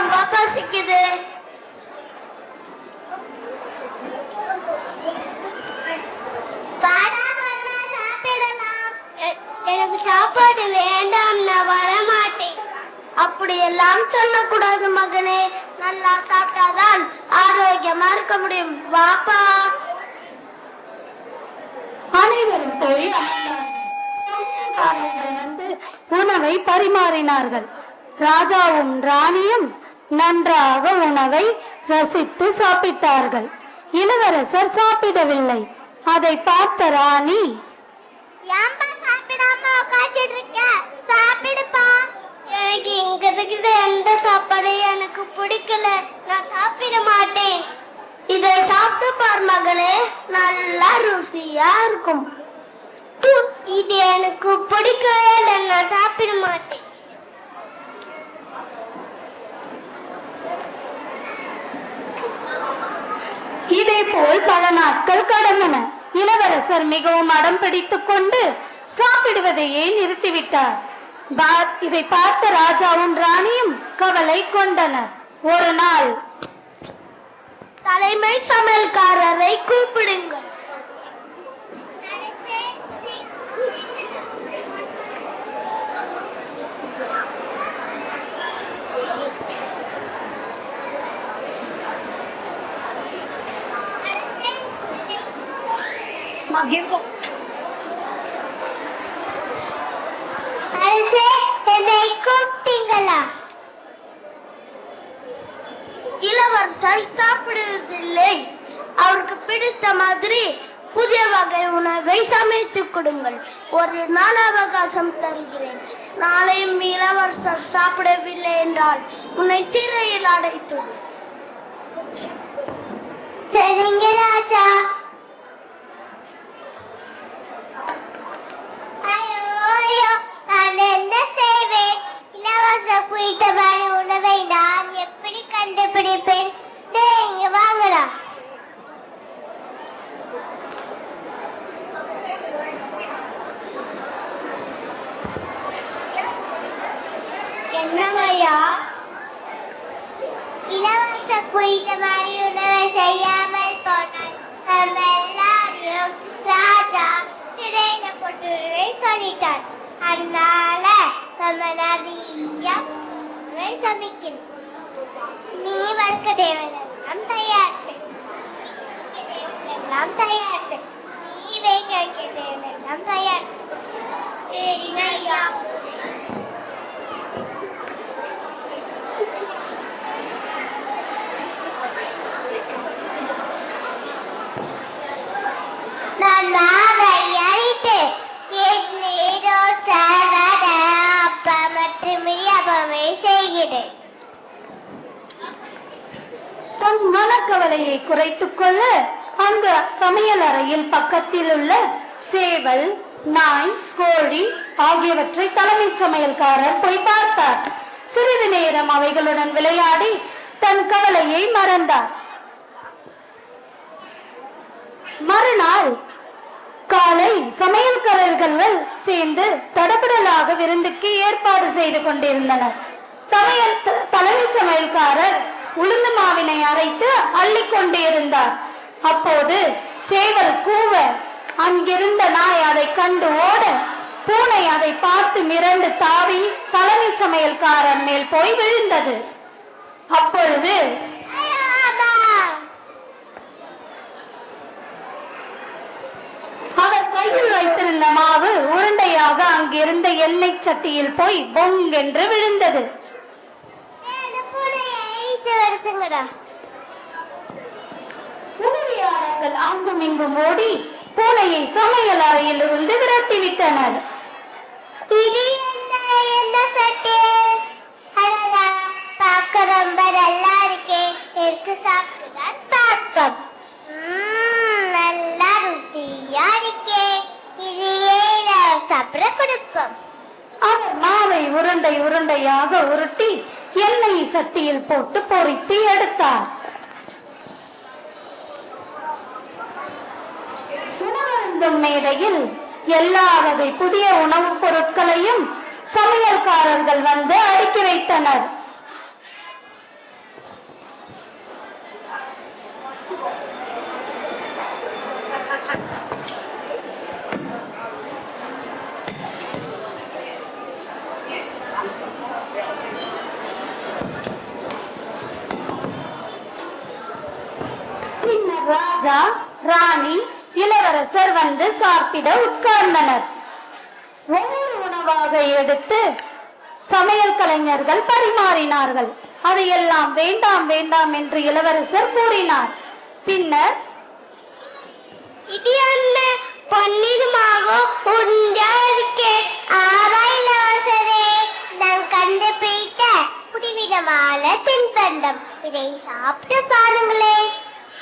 ரொம்ப பசிக்குது. எனக்கு சாப்பாடு வேண்டாம், நான் வரமாட்டேன். அப்படியெல்லாம் சொல்லக்கூடாது மகனே. நல்லா சாப்பிட்டாதான் ஆரோக்கியமா இருக்க முடியும். வாப்பா. அனைவரும் போய் வந்து உணவை பரிமாறினார்கள். ராஜாவும் ராணியும் நன்றாக உணவை ரசித்து சாப்பிட்டார்கள். இளவரசர் சாப்பிடவில்லை. அதை பார்த்த ராணி, எனக்கு இங்க இருக்கிற எந்த சாப்பாடையும் எனக்கு பிடிக்கல, நான் சாப்பிட மாட்டேன். இதை சாப்பிட்டு பார் மகளே, நல்லா ருசியா இருக்கும். இது எனக்கு பிடிக்கவே இல்லை, நான் சாப்பிட மாட்டேன். இதே போல் பல நாட்கள் கடந்தன. இளவரசர் மிகவும் அடம் பிடித்துக் கொண்டு சாப்பிடுவதையே நிறுத்திவிட்டார். இதை பார்த்த ராஜாவும் ராணியும் கவலை கொண்டனர். ஒரு நாள், தலைமை சமையல்காரரை கூப்பிடுங்கள். இளவரசர் சாப்பிடுவதில்லை. அவருக்கு பிடித்த மாதிரி புதிய வகை உணவை சமைத்து கொடுங்கள். ஒரு நாள் அவகாசம் தருகிறேன். நாளையும் இளவரசர் சாப்பிடவில்லை என்றால் உன்னை சிறையில் அடைத்து. சரிங்க ராஜா. நான் என்ன செய்வேன்? இளவரசர் குறித்த மாதிரி உணவை நான் எப்படி கண்டுபிடிப்பேன்? இங்க வாங்கடா. என்னங்கய்யா? இளவரசர் குறித்த மாதிரி உணவை செய்யாமல் போனால் நம்ம எல்லாரையும் ராஜா சிறையில போட்டு சொல்லிட்டார். அதனால நம்ம நிறைய சமைக்கணும். நீ வறுக்க தேவையெல்லாம் தயார் செய். தயார் செய். நீ வேக வைக்க தேவையெல்லாம் தயார். சரிங்க ஐயா. நான் மாவை அரைத்து இட்லி, தோசை, வடை, அப்பம் மற்றும் இடியாப்பமை செய்கிறேன். தன் மனக்கவலையை குறைத்துக் கொள்ள அங்கு சமையல் அறையில் பக்கத்தில் உள்ள சேவல், நாய், கோழி ஆகியவற்றை தலைமை சமையல்காரர் போய் பார்த்தார். சிறிது நேரம் அவைகளுடன் விளையாடி தன் கவலையை மறந்தார். மறுநாள் காலை சமையல்காரர்கள் சேர்ந்து தடபுடலாக விருந்துக்கு ஏற்பாடு செய்து கொண்டிருந்தனர். தலைமை சமையல்காரர் உளுந்து மாவினை அரைத்து அள்ளிக்கொண்டே இருந்தார். அப்போது சேவல் கூவ, அங்கிருந்த நாய் அதை கண்டு ஓட, பூனை அதை பார்த்து மிரண்டு தாவி தலைமை சமையல்காரர் மேல் போய் விழுந்தது. அப்பொழுது அவர் கையில் வைத்திருந்த மாவு உருண்டையாக அங்கிருந்த எண்ணெய் சட்டியில் போய் பொங் என்று விழுந்தது. உதவியாளர்கள் அங்கும் இங்கும் ஓடி பூனையை சமையல் அறையில் இருந்து விரட்டிவிட்டனர். ரொம்ப நல்லா இருக்கே, எடுத்து சாப்பிட்டுதான் பார்ப்போம். நல்லா ருசியா இருக்கே, இதையே சாப்பிட கொடுப்போம். அவர் மாவை உருண்டை உருண்டையாக உருட்டி எண்ணெய் சட்டியில் போட்டு பொரித்து எடுத்தார். உணவருந்தும் மேடையில் எல்லா வகை புதிய உணவுப் பொருட்களையும் சமையல்காரர்கள் வந்து அடுக்கி வைத்தனர். ராஜா, ராணி, இளவரசர் வந்து சாப்பிட உட்கார்ந்தனர். ஒவ்வொரு உணவாக எடுத்து சமையல் கலைஞர்கள் பரிமாறினார்கள். அதையெல்லாம் வேண்டாம் வேண்டாம் என்று இளவரசர் கூறினார். பின்னர் இது என்ன பன்னீருமாக உண்டா இருக்கே? ஆமா இளவரசரே, நான் கண்டுபிடித்த புதுவிதமான தின்பண்டம். இதை சாப்பிட்டு பாருங்களே.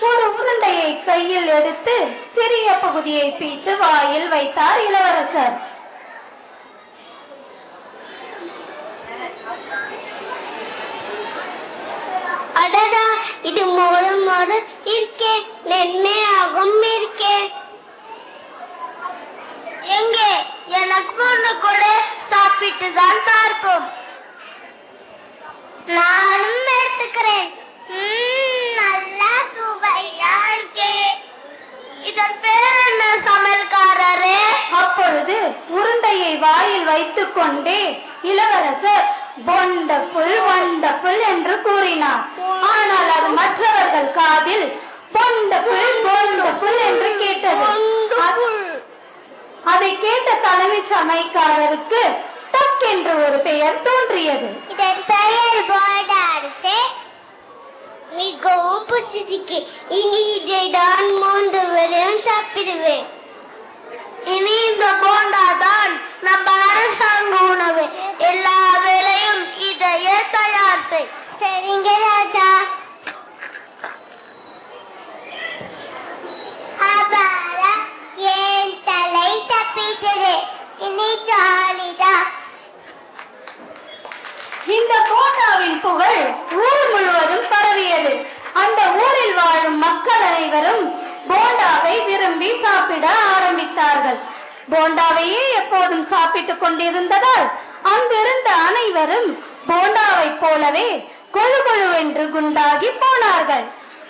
ஒரு உருண்டையை கையில் எடுத்து சிறிய பகுதியை பீத்து வாயில் வைத்தார் இளவரசர். அடடா, இது மோடு மோடு இருக்கே, மென்மையாகவும் இருக்கே. எங்கே எனக்கு ஒண்ணு கூட சாப்பிட்டு தான் பார்ப்போம். நானும் எடுத்துக்கிறேன். நல்லா சுவையா இருக்கே. இதன் பேர் என்ன சமையல்காரரே? அப்பொழுது உருண்டையை வாயில் வைத்துக் கொண்டே இளவரசர் வண்டர்ஃபுல் வண்டர்ஃபுல் என்று கூறினார். ஆனால் அது மற்றவர்கள் காதில் வண்டர்ஃபுல் வண்டர்ஃபுல் என்று கேட்டது. அதை கேட்ட தலைமை சமையல்காரருக்கு டக் என்று ஒரு பெயர் தோன்றியது. இதன் பெயர் போண்டா அரசே. மிகவும் பிடிச்சிருக்கு. இனி இதை தான் 3 வரையும் சாப்பிடுவேன். இனி இந்த போண்டா தான் நம்ம அரசாங்க உணவு. எல்லா வேலையும் இதையே தயார் செய். சரிங்க ராஜா. அபாரா, என் தலை தப்பிட்டது. இனி ஜாலிதா. இந்த போண்டாவின் புகழ் ஊர் முழுவதும் பரவியது. அந்த ஊரில் வாழும் மக்கள் அனைவரும் போண்டாவை விரும்பி சாப்பிட ஆரம்பித்தார்கள். போண்டாவையே எப்போதும் சாப்பிட்டுக் கொண்டிருந்ததால் அங்கிருந்த அனைவரும் போண்டாவை போலவே கொழு கொழுவென்று குண்டாகி போனார்கள்.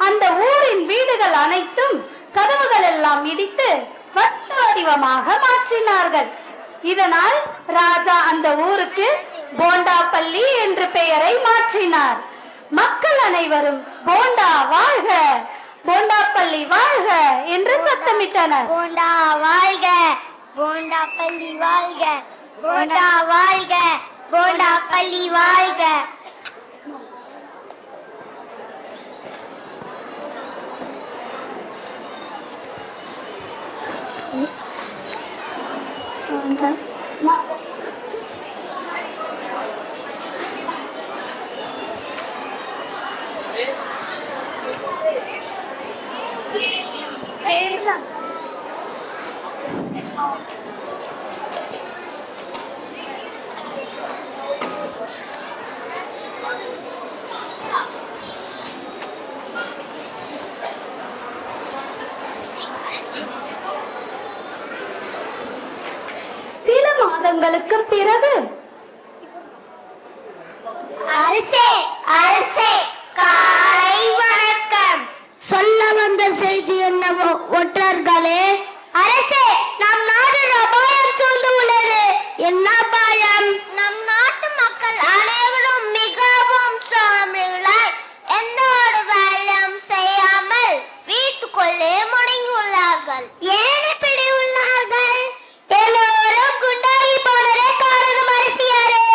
அந்த ஊரின் வீடுகள் அனைத்தும் கதவுகள் எல்லாம் இடித்து வட்ட வடிவமாக மாற்றினார்கள். இதனால் ராஜா அந்த ஊருக்கு போண்டா பள்ளி என்று பெயரை மாற்றினார். மக்கள் அனைவரும் போண்டா வாழ்க, போண்டா பள்ளி வாழ்க என்று சத்தமிட்டனர். போண்டா வாழ்க, போண்டா பள்ளி வாழ்க, போண்டா வாழ்க, போண்டா பள்ளி வாழ்க. சில மாதங்களுக்கு பிறகு அரசே, அரசே, காலை வணக்கம். சொல்ல வந்த செய்தி என்னவோ ஒற்றர்களே? அரசே, நம் நாட்டில் அபாயம் சூழ்ந்து உள்ளது. என்ன அபாயம்? நம் நாட்டு மக்கள் அனைவரும் மிகவும் சோம்பேறிகளாய் எந்த ஒரு வேலையும் செய்யாமல் வீட்டுக்குள்ளே முடங்கியுள்ளார்கள். ஏன் இப்படி உள்ளார்கள்? எல்லோரும் குண்டாகி போனதே காரணம் அரசியாரே.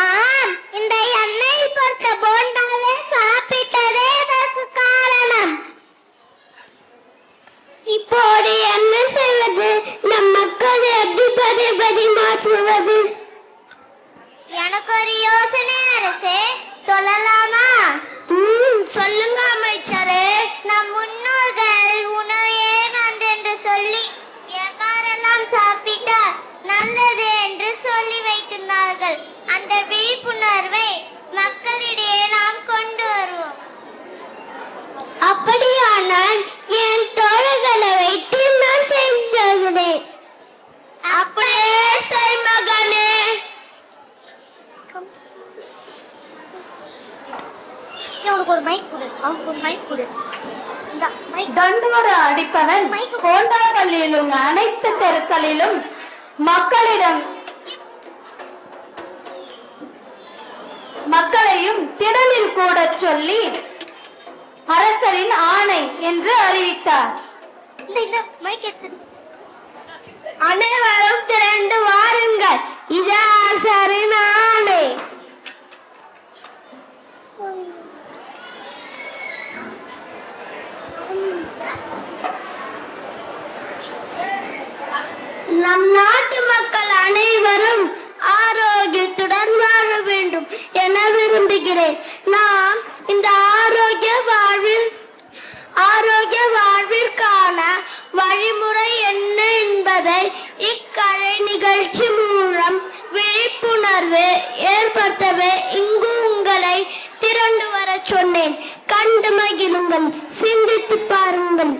ஆம், இந்த எண்ணெய் பொறுத்த போண்டாவை சாப்பிட்டதே இதற்கு காரணம். இப்போது என்ன செய்வது? நம் மக்களை எப்படி பதி மாற்றுவது? எனக்கு ஒரு யோசனை அரசே, சொல்லலாமா? சொல்லுங்க அமைச்சரே. நம் முன்னோர்கள் உணவே நன்றென்று சொல்லி எவ்வாறெல்லாம் சாப்பிட்டால் நல்லது என்று சொல்லி வைத்துள்ளார்கள். அந்த விழிப்புணர்வை மக்களிடையே நாம் கொண்டு வருவோம். அப்படியானால் என் தோழர்களை வைத்து நான் செய்து சொல்கிறேன். அப்படியே செய் மகனே. அவனுக்கு ஒரு மைக் கொடு, அவனுக்கு ஒரு மைக் கொடு. தண்டோர அடிப்பவன் போண்டா பள்ளியில் உள்ள அனைத்து தெருக்களிலும் மக்களையும் திடலில் கூட சொல்லி அரச அரசரின் ஆணை என்று அறிவித்தார். அனைவரும் திரண்டு வாருங்கள், இது அரசரின் ஆணை. நம் நாட்டு மக்கள் அனைவரும் ஆரோக்கியத்துடன் வாழ வேண்டும் என விரும்புகிறேன். நாம் இந்த ஆரோக்கிய வாழ்விற்கான வழிமுறை என்ன என்பதை இக்கலை நிகழ்ச்சி மூலம் விழிப்புணர்வு ஏற்படுத்தவே இங்கு உங்களை திரண்டு வர சொன்னேன். கண்டு மகிழுங்கள், சிந்தித்து பாருங்கள்.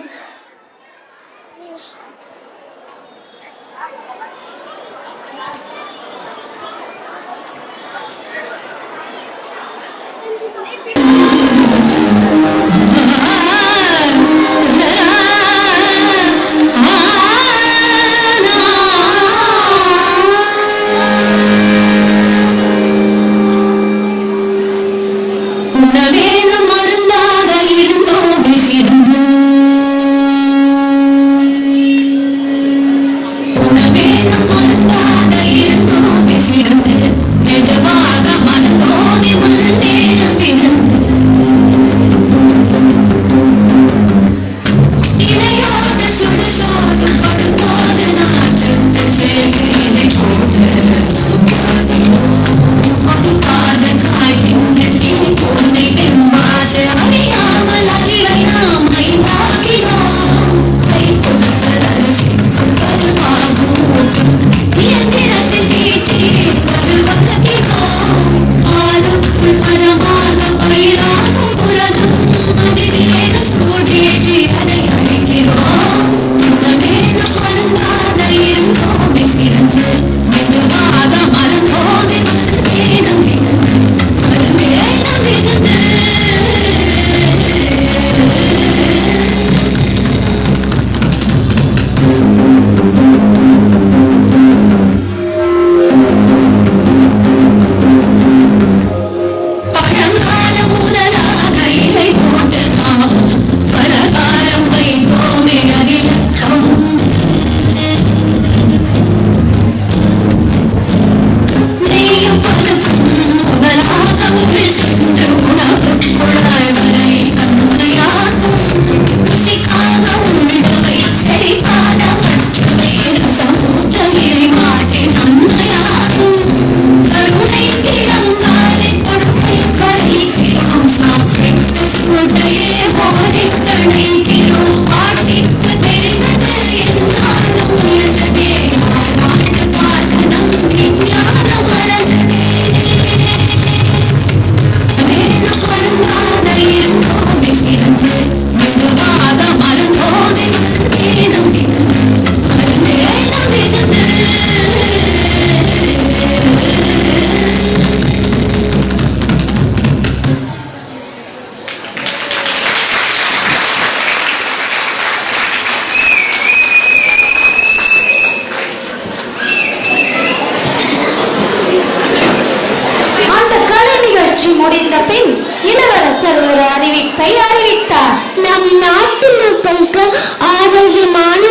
முடிந்த பின் இளவரசர் ஒரு அறிவிப்பை அறிவித்தார். நம் நாட்டு மக்களுக்கு ஆரோக்கியமான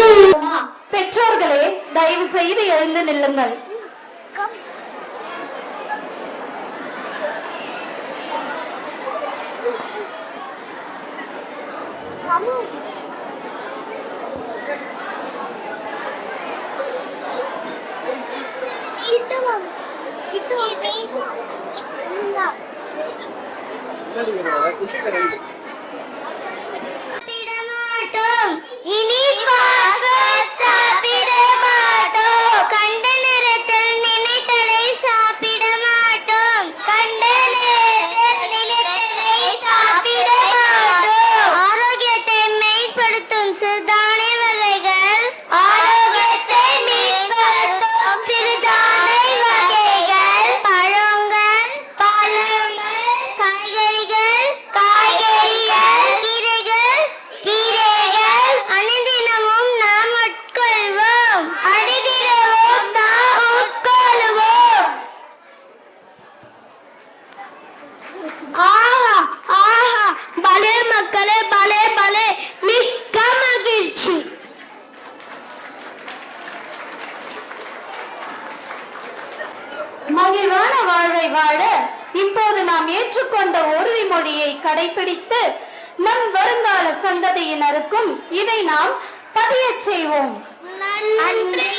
பெற்றோர்களே, தயவு செய்து எழுந்து நில்லுங்கள். கொண்ட உறுதிமொழியை கடைபிடித்து நம் வருங்கால சந்ததியினருக்கும் இதை நாம் பதியச் செய்வோம். நன்றி.